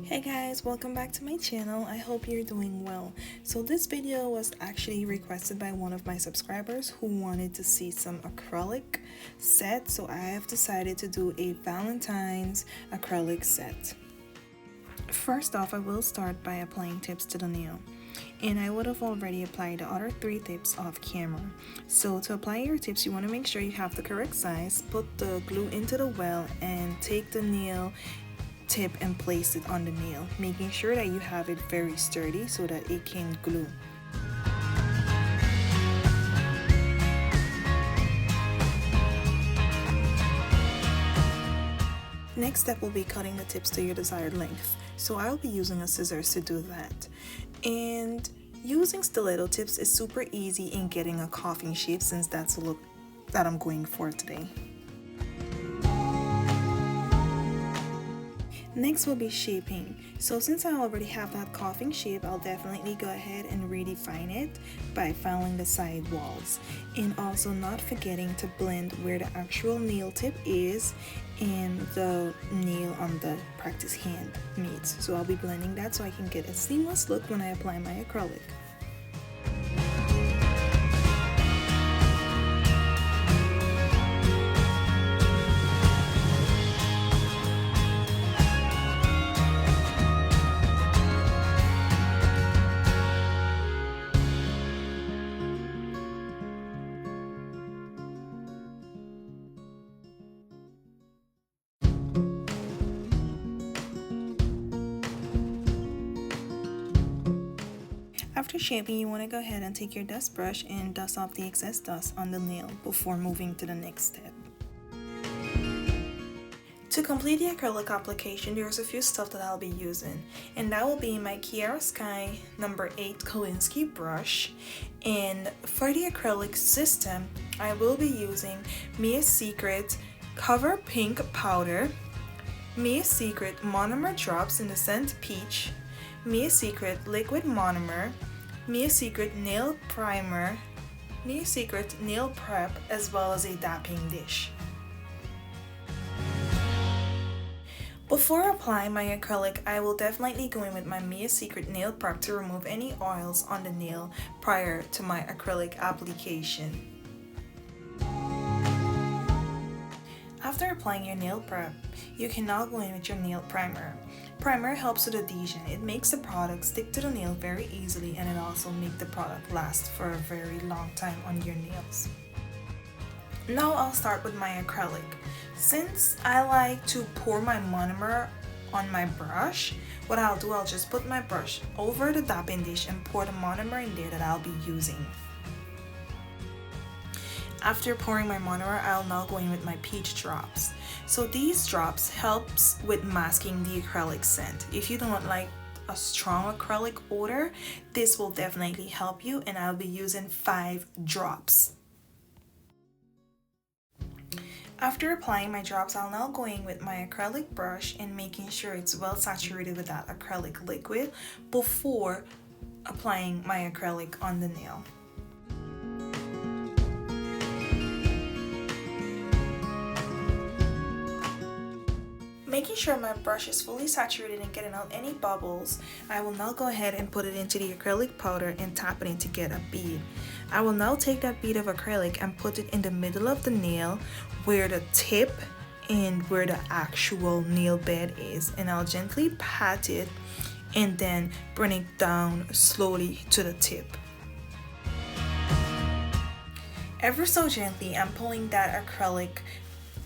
Hey guys, welcome back to my channel. I hope you're doing well. So this video was actually requested by one of my subscribers who wanted to see some acrylic set. So I have decided to do a Valentine's acrylic set. First off, I will start by applying tips to the nail. And I would have already applied the other 3 tips off camera. So to apply your tips, you want to make sure you have the correct size, put the glue into the well, and take the nail tip and place it on the nail, making sure that you have it very sturdy so that it can glue. Next step will be cutting the tips to your desired length. So I'll be using a scissors to do that. And using stiletto tips is super easy in getting a coffin shape, since that's the look that I'm going for today. Next will be shaping. So since I already have that coffin shape, I'll definitely go ahead and redefine it by filing the side walls. And also not forgetting to blend where the actual nail tip is and the nail on the practice hand meets. So I'll be blending that so I can get a seamless look when I apply my acrylic. After shaping, you want to go ahead and take your dust brush and dust off the excess dust on the nail before moving to the next step. To complete the acrylic application, there's a few stuff that I'll be using, and that will be my Kiara Sky number 8 Kolinsky brush. And for the acrylic system, I will be using Mia's Secret Cover Pink Powder, Mia's Secret Monomer Drops in the scent Peach, Mia's Secret Liquid Monomer, Mia's Secret Nail Primer, Mia's Secret Nail Prep, as well as a dapping dish. Before applying my acrylic, I will definitely go in with my Mia's Secret Nail Prep to remove any oils on the nail prior to my acrylic application. After applying your nail prep, you can now go in with your nail primer. Primer helps with adhesion. It makes the product stick to the nail very easily, and it also makes the product last for a very long time on your nails. Now I'll start with my acrylic. Since I like to pour my monomer on my brush, what I'll do, I'll just put my brush over the dapping dish and pour the monomer in there that I'll be using. After pouring my monomer, I'll now go in with my peach drops. So these drops helps with masking the acrylic scent. If you don't like a strong acrylic odor, this will definitely help you, and I'll be using 5 drops. After applying my drops, I'll now go in with my acrylic brush and making sure it's well saturated with that acrylic liquid before applying my acrylic on the nail. Making sure my brush is fully saturated and getting out any bubbles, I will now go ahead and put it into the acrylic powder and tap it in to get a bead. I will now take that bead of acrylic and put it in the middle of the nail where the tip and where the actual nail bed is, and I'll gently pat it and then bring it down slowly to the tip. Ever so gently, I'm pulling that acrylic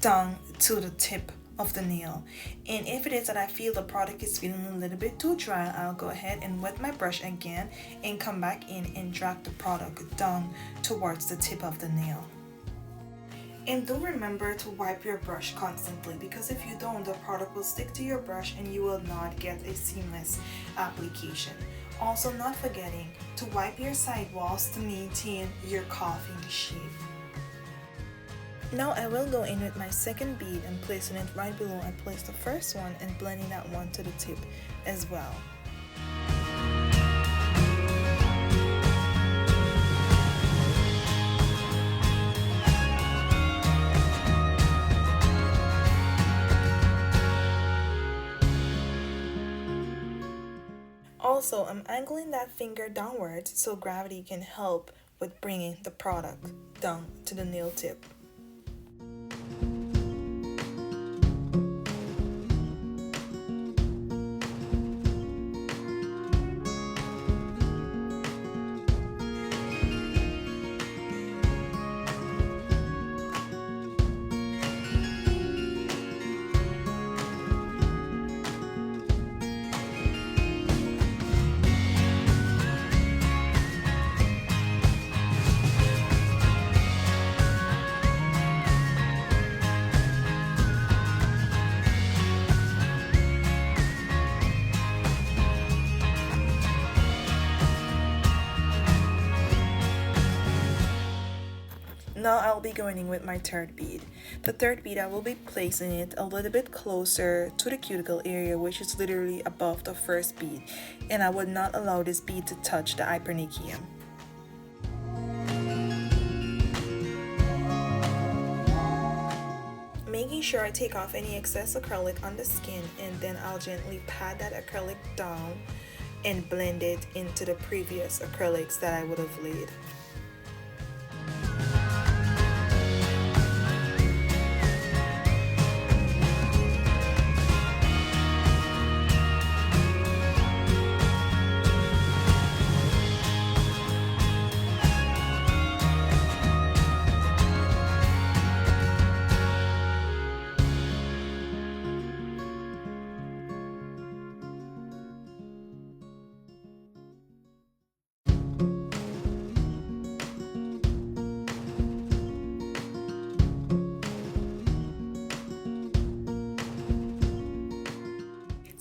down to the tip of the nail, and if it is that I feel the product is feeling a little bit too dry, I'll go ahead and wet my brush again and come back in and drag the product down towards the tip of the nail. And do remember to wipe your brush constantly, because if you don't, the product will stick to your brush and you will not get a seamless application. Also, not forgetting to wipe your side walls to maintain your coffin shape. Now I will go in with my second bead and placing it right below I placed the first one, and blending that one to the tip as well. Also, I'm angling that finger downwards so gravity can help with bringing the product down to the nail tip. Now I'll be going in with my third bead. The third bead, I will be placing it a little bit closer to the cuticle area, which is literally above the first bead, and I would not allow this bead to touch the hypernychium. Making sure I take off any excess acrylic on the skin, and then I'll gently pat that acrylic down and blend it into the previous acrylics that I would have laid.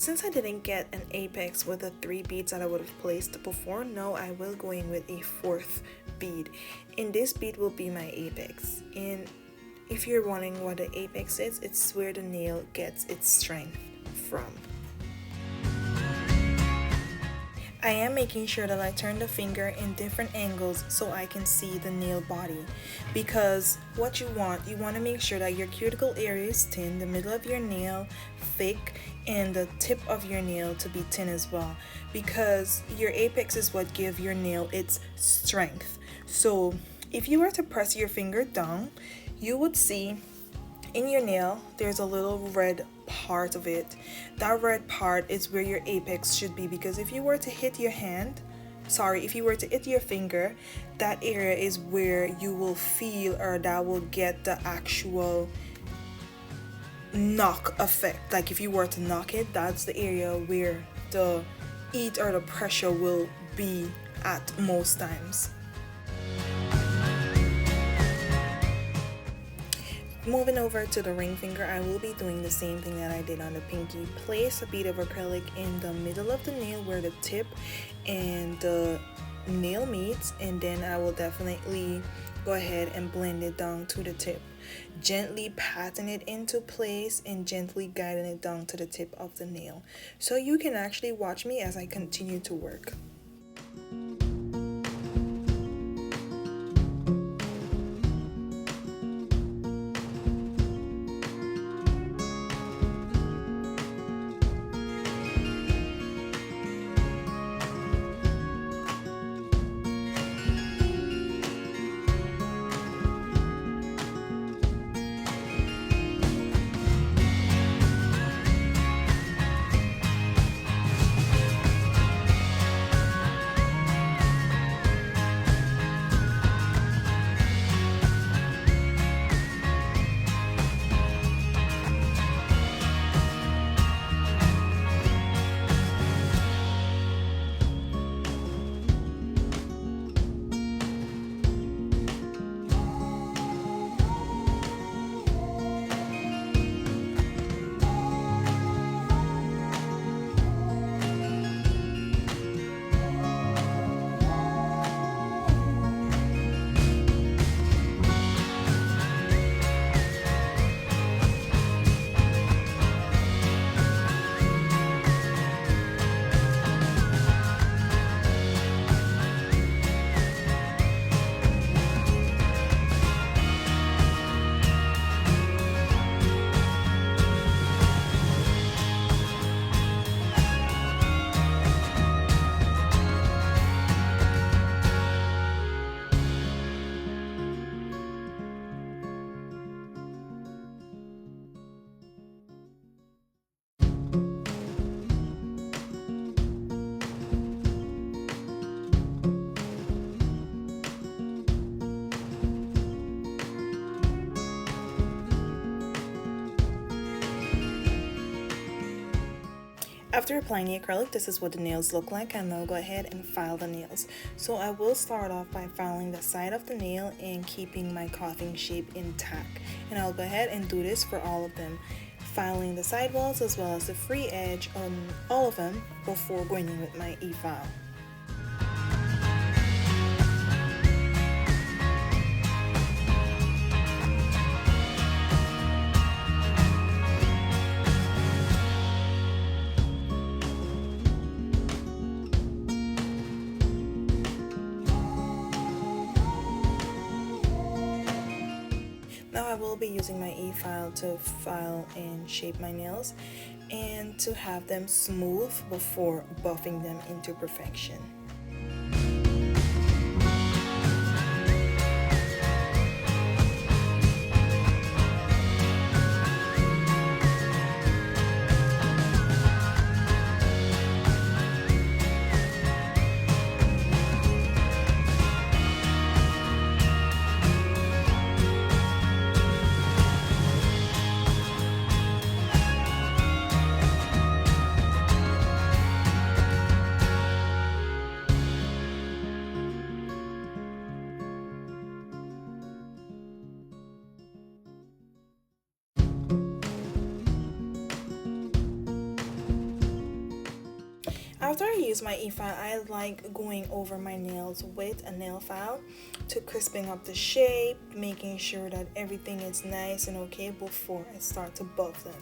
Since I didn't get an apex with the 3 beads that I would have placed before, now I will go in with a 4th bead, and this bead will be my apex. And if you're wondering what the apex is, it's where the nail gets its strength from. I am making sure that I turn the finger in different angles so I can see the nail body, because what you want to make sure that your cuticle area is thin, the middle of your nail thick, and the tip of your nail to be thin as well, because your apex is what gives your nail its strength. So if you were to press your finger down, you would see in your nail there's a little red part of it. That red part is where your apex should be, because if you were to hit your finger, that area is where you will feel, or that will get the actual knock effect. Like if you were to knock it, that's the area where the heat or the pressure will be at most times. Moving over to the ring finger, I will be doing the same thing that I did on the pinky. Place a bead of acrylic in the middle of the nail where the tip and the nail meets, and then I will definitely go ahead and blend it down to the tip, gently patting it into place and gently guiding it down to the tip of the nail. So you can actually watch me as I continue to work. After applying the acrylic, this is what the nails look like, and I'll go ahead and file the nails. So I will start off by filing the side of the nail and keeping my carving shape intact. And I'll go ahead and do this for all of them, filing the side walls as well as the free edge on all of them before going in with my e-file. Now I will be using my e-file to file and shape my nails and to have them smooth before buffing them into perfection. After I use my e-file, I like going over my nails with a nail file to crisping up the shape, making sure that everything is nice and okay before I start to buff them.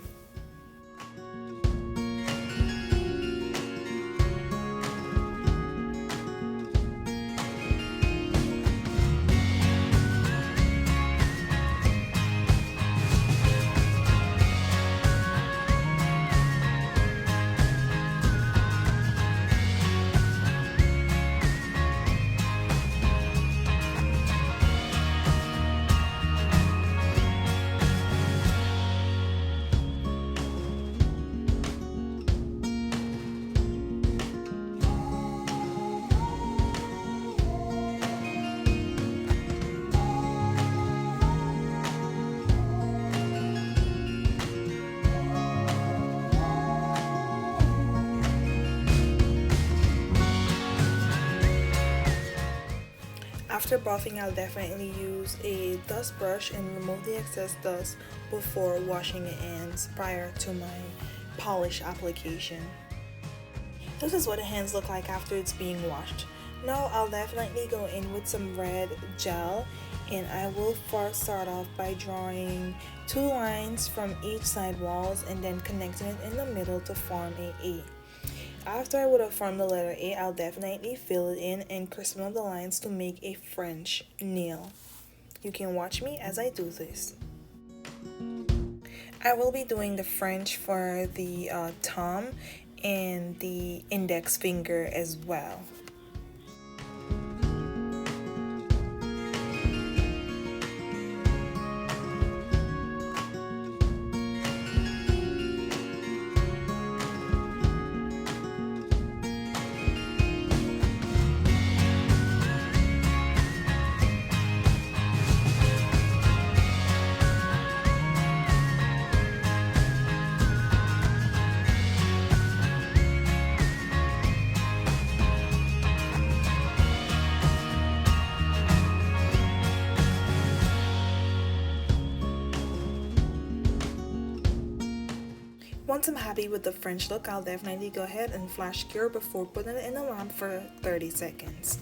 After buffing, I'll definitely use a dust brush and remove the excess dust before washing the ends prior to my polish application. This is what the hands look like after it's being washed. Now I'll definitely go in with some red gel, and I will first start off by drawing 2 lines from each side walls and then connecting it in the middle to form a A. After I would have formed the letter A, I'll definitely fill it in and crispen up the lines to make a French nail. You can watch me as I do this. I will be doing the French for the thumb and the index finger as well. Once I'm happy with the French look, I'll definitely go ahead and flash cure before putting it in the lamp for 30 seconds.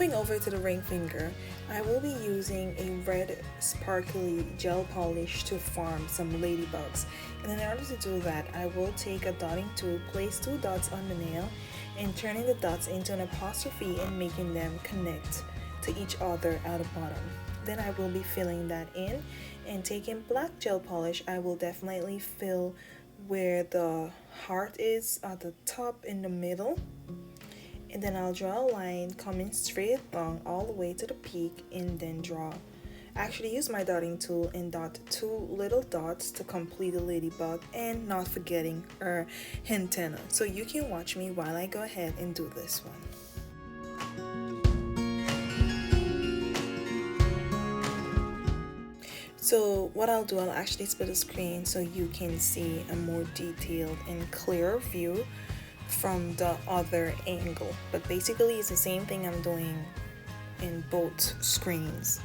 Moving over to the ring finger, I will be using a red sparkly gel polish to form some ladybugs. And in order to do that, I will take a dotting tool, place 2 dots on the nail, and turning the dots into an apostrophe and making them connect to each other at the bottom. Then I will be filling that in, and taking black gel polish, I will definitely fill where the heart is at the top in the middle, and then I'll draw a line coming straight along all the way to the peak, and then actually use my dotting tool and dot 2 little dots to complete the ladybug, and not forgetting her antenna. So you can watch me while I go ahead and do this one. So what I'll do, I'll actually split the screen so you can see a more detailed and clearer view from the other angle. But basically it's the same thing I'm doing in both screens.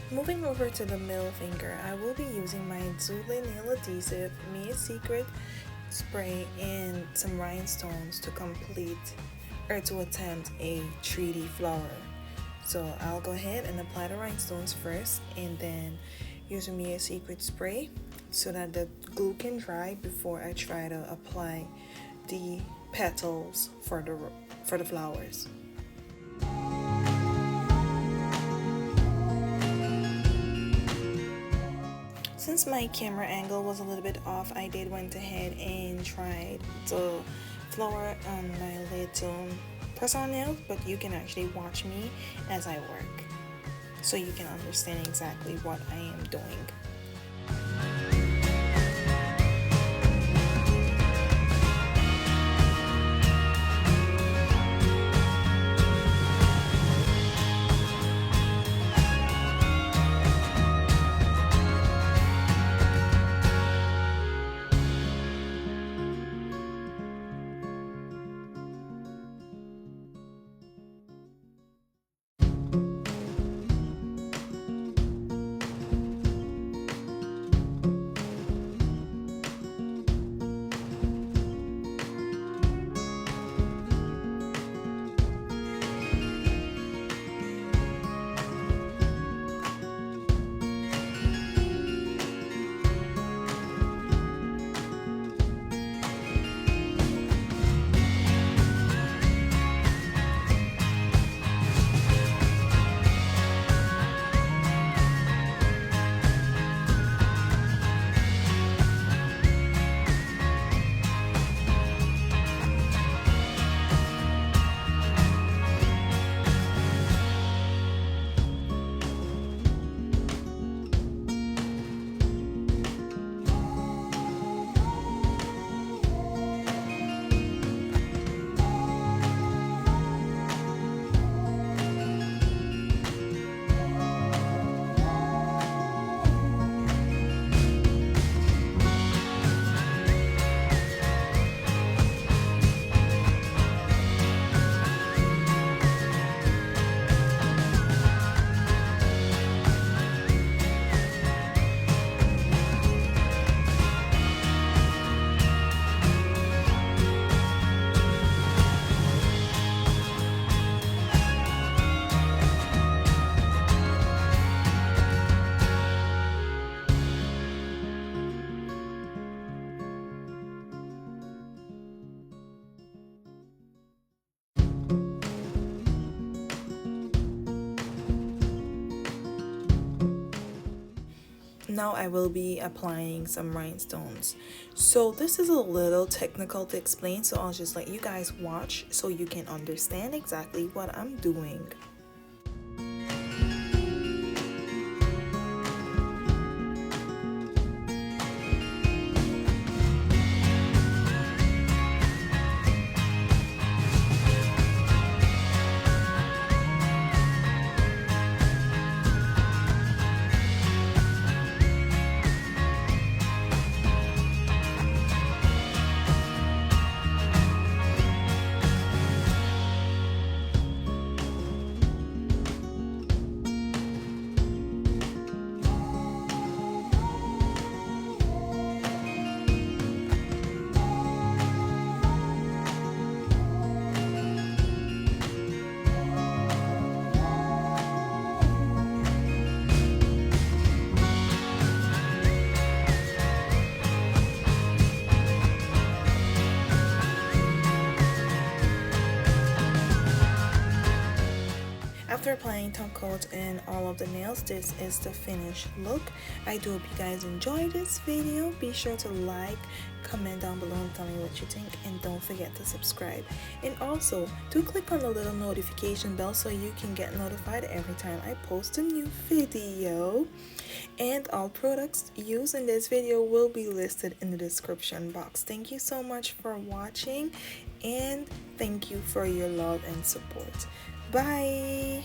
Moving over to the middle finger, I will be using my Zule nail adhesive, Mia Secret spray, and some rhinestones to complete or to attempt a 3D flower. So I'll go ahead and apply the rhinestones first, and then use a Mia Secret spray so that the glue can dry before I try to apply the petals for the flowers. Since my camera angle was a little bit off, I went ahead and tried the flower on my little press-on nails, but you can actually watch me as I work so you can understand exactly what I am doing. Now I will be applying some rhinestones. So this is a little technical to explain, so I'll just let you guys watch so you can understand exactly what I'm doing. After applying top coat in all of the nails, this is the finished look. I do hope you guys enjoyed this video. Be sure to like, comment down below and tell me what you think, and don't forget to subscribe. And also, do click on the little notification bell so you can get notified every time I post a new video. And all products used in this video will be listed in the description box. Thank you so much for watching, and thank you for your love and support. Bye!